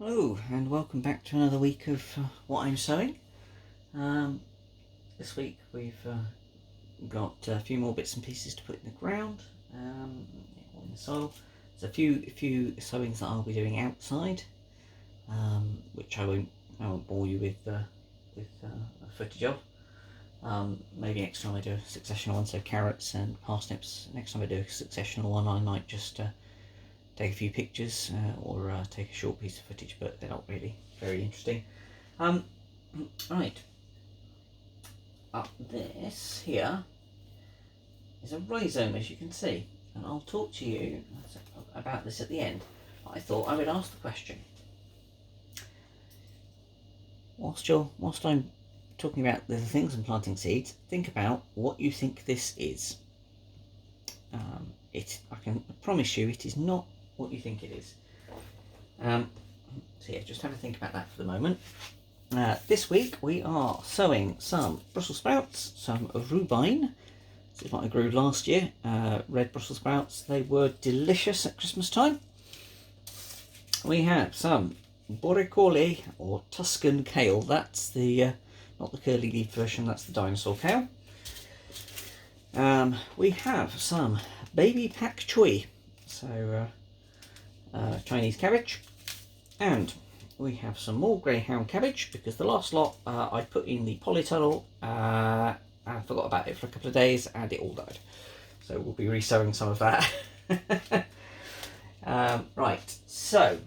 Hello and welcome back to another week of what I'm sowing. This week we've got a few more bits and pieces to put in the ground, in the soil. There's a few sowings that I'll be doing outside, which I won't bore you with footage of. Maybe next time I do a successional one, so carrots and parsnips. Next time I do a successional one, I might just take a few pictures or take a short piece of footage, but they're not really very interesting. Right, up this here is a rhizome, as you can see, and I'll talk to you about this at the end. I thought I would ask the question, whilst I'm talking about the things and planting seeds, think about what you think this is. I can promise you it is not what you think it is. So yeah, just have a think about that for the moment. This week we are sowing some Brussels sprouts, some rhubarb. This is what I grew last year, red Brussels sprouts. They were delicious at Christmas time. We have some boricole or Tuscan kale. That's the not the curly leaf version, that's the dinosaur kale. We have some baby pak choi, so Chinese cabbage, and we have some more Greyhound cabbage because the last lot I put in the polytunnel and forgot about it for a couple of days and it all died. So we'll be resowing some of that. Right, so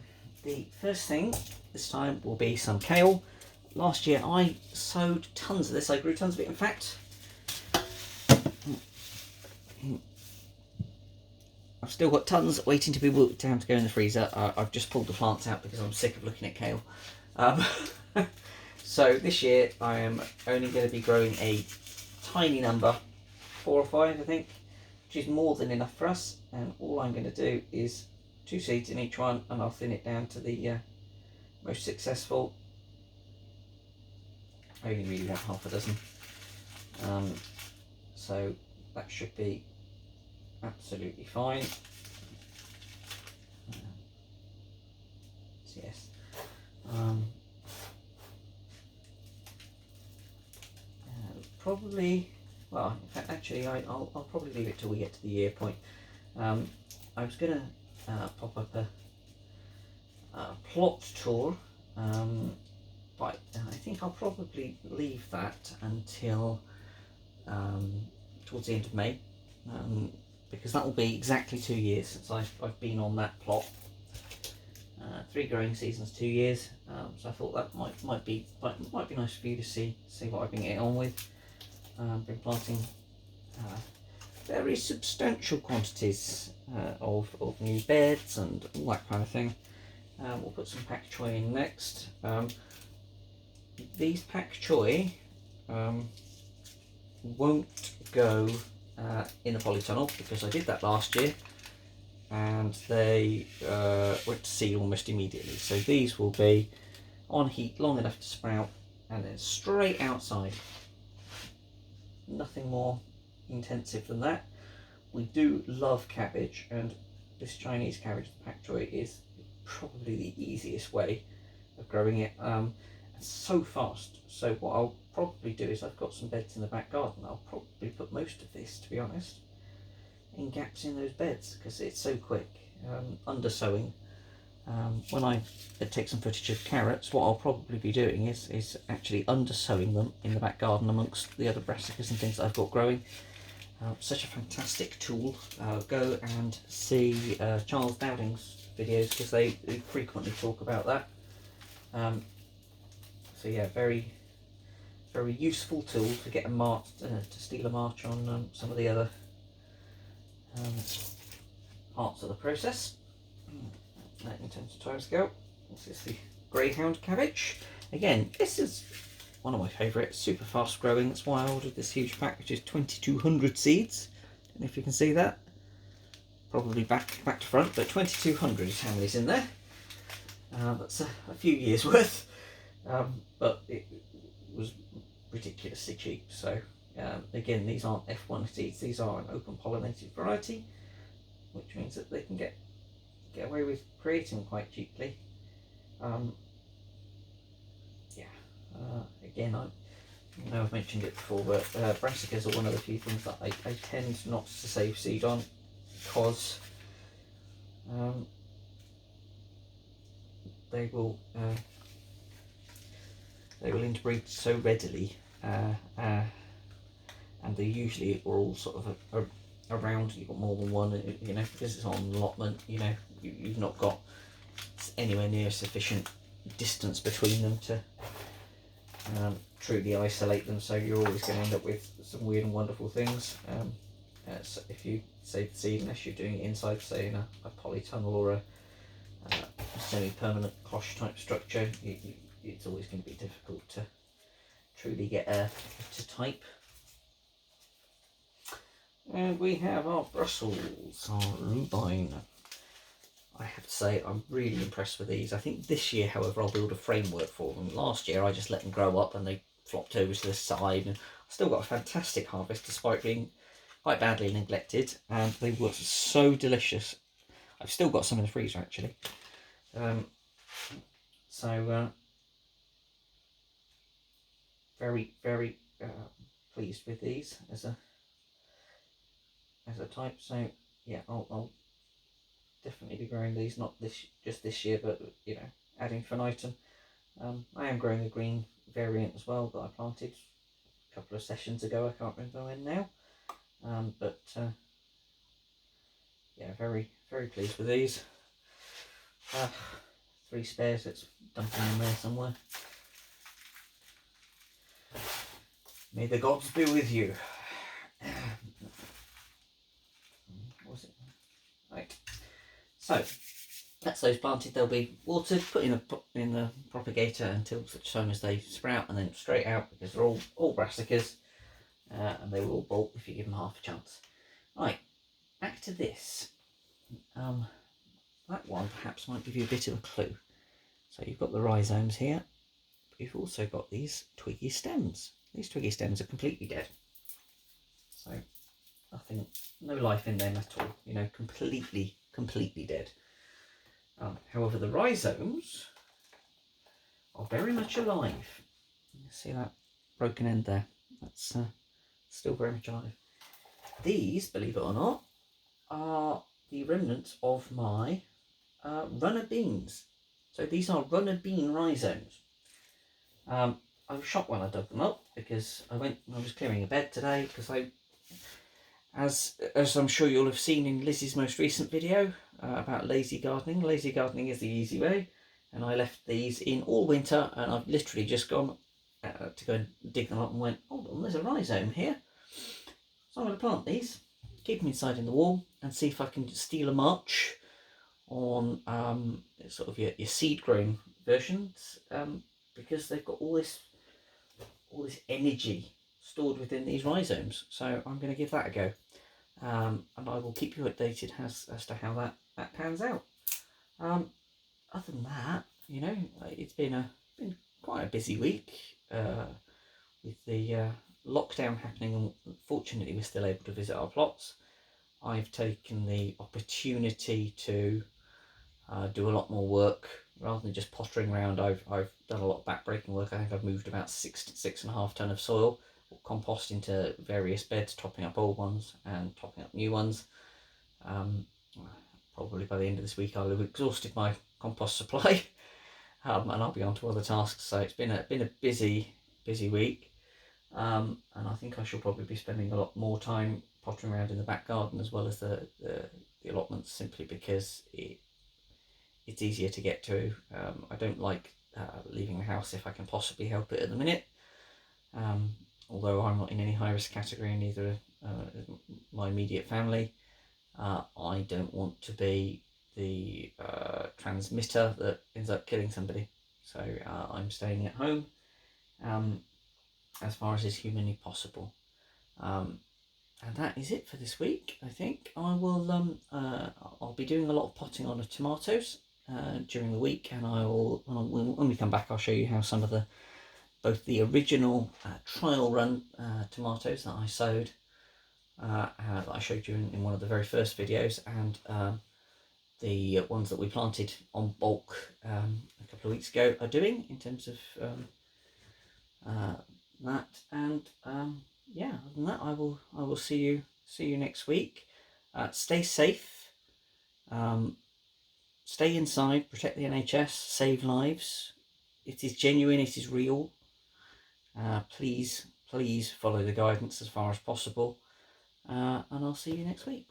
the first thing this time will be some kale. Last year I sowed tons of this, I grew tons of it in fact. I've still got tons waiting to be walked down to go in the freezer. I've just pulled the plants out because I'm sick of looking at kale. So this year I am only going to be growing a tiny number, 4 or 5 I think, which is more than enough for us. And all I'm going to do is 2 seeds in each one, and I'll thin it down to the most successful. I only really want half a dozen. So that should be absolutely fine. Yes. Probably. Well, in fact, actually, I'll probably leave it till we get to the year point. I was gonna pop up a plot tour, but I think I'll probably leave that until towards the end of May. Because that will be exactly 2 years since I've been on that plot. 3 growing seasons, 2 years. So I thought that might be nice for you to see what I've been getting on with. Been planting very substantial quantities of new beds and all that kind of thing. We'll put some pak choi in next. These pak choi won't go in the polytunnel because I did that last year and they went to seed almost immediately. So these will be on heat long enough to sprout and then straight outside. Nothing more intensive than that. We do love cabbage, and this Chinese cabbage, the pak choi, is probably the easiest way of growing it. It's so fast. So what I'll probably do is, I've got some beds in the back garden. I'll probably put most of this, to be honest, in gaps in those beds because it's so quick. Under sowing. When I take some footage of carrots, what I'll probably be doing is actually under sowing them in the back garden amongst the other brassicas and things that I've got growing. Such a fantastic tool. Go and see Charles Dowding's videos because they frequently talk about that. So yeah, very useful tool to get a march, to steal a march on some of the other parts of the process. In terms of timescale, this is the Greyhound cabbage. Again, this is one of my favourites, super fast growing. That's why I ordered this huge pack, which is 2,200 seeds. Don't know if you can see that. Probably back to front, but 2,200 is how many's in there. That's a few years worth, but it was ridiculously cheap. So again, these aren't F1 seeds, these are an open pollinated variety, which means that they can get away with creating quite cheaply. Yeah, again, I know I've mentioned it before, but brassicas are one of the few things that I tend not to save seed on, because they will interbreed so readily, and they usually are all sort of around. You've got more than one, you know, because it's on allotment. You know, you've not got anywhere near sufficient distance between them to truly isolate them. So you're always going to end up with some weird and wonderful things. So if you save the seed, unless you're doing it inside, say in a polytunnel or a semi-permanent cloche type structure, it's always going to be difficult to truly get to type. And we have our Brussels, our Rubine. I have to say, I'm really impressed with these. I think this year, however, I'll build a framework for them. Last year, I just let them grow up and they flopped over to the side. And I still got a fantastic harvest despite being quite badly neglected. And they were so delicious. I've still got some in the freezer, actually. Very, very pleased with these as a type. So yeah, I'll definitely be growing these, not just this year, but you know, adding infinitum. I am growing a green variant as well that I planted a couple of sessions ago. I can't remember when now, but yeah, very, very pleased with these. 3 spares. Let's dump them in there somewhere. May the gods be with you. What was it? Right. So that's those planted. They'll be watered, put in the propagator until such time as they sprout, and then straight out, because they're all brassicas, and they will all bolt if you give them half a chance. Right, back to this. That one perhaps might give you a bit of a clue. So you've got the rhizomes here, but you've also got these twiggy stems. These twiggy stems are completely dead. So nothing, no life in them at all. You know, completely dead. However, the rhizomes are very much alive. You see that broken end there? That's still very much alive. These, believe it or not, are the remnants of my runner beans. So these are runner bean rhizomes. I was shocked when I dug them up, because I was clearing a bed today, because as I'm sure you'll have seen in Lizzie's most recent video about lazy gardening. Lazy gardening is the easy way, and I left these in all winter, and I've literally just gone to go and dig them up and went, hold on, there's a rhizome here. So I'm going to plant these, keep them inside in the wall, and see if I can steal a march on sort of your seed grown versions, because they've got all this energy stored within these rhizomes. So I'm going to give that a go, and I will keep you updated as to how that pans out. Other than that, you know, it's been quite a busy week with the lockdown happening, and fortunately we're still able to visit our plots. I've taken the opportunity to do a lot more work rather than just pottering around. I've done a lot of backbreaking work. I think I've moved about 6.5 ton of soil or compost into various beds, topping up old ones and topping up new ones. Probably by the end of this week I'll have exhausted my compost supply, and I'll be on to other tasks. So it's been a busy week, and I think I shall probably be spending a lot more time pottering around in the back garden as well as the allotments, simply because it's easier to get to. I don't like leaving the house if I can possibly help it at the minute, although I'm not in any high risk category, and neither my immediate family. I don't want to be the transmitter that ends up killing somebody, so I'm staying at home as far as is humanly possible. And that is it for this week. I think I will I'll be doing a lot of potting on of tomatoes during the week, and when we come back I'll show you how some of both the original trial run tomatoes that I sowed, that I showed you in one of the very first videos, and the ones that we planted on bulk a couple couple of weeks ago are doing in terms of that. And yeah, other than that, I will see you next week. Stay safe. Stay inside. Protect the NHS. Save lives. It is genuine. It is real. Please follow the guidance as far as possible. And I'll see you next week.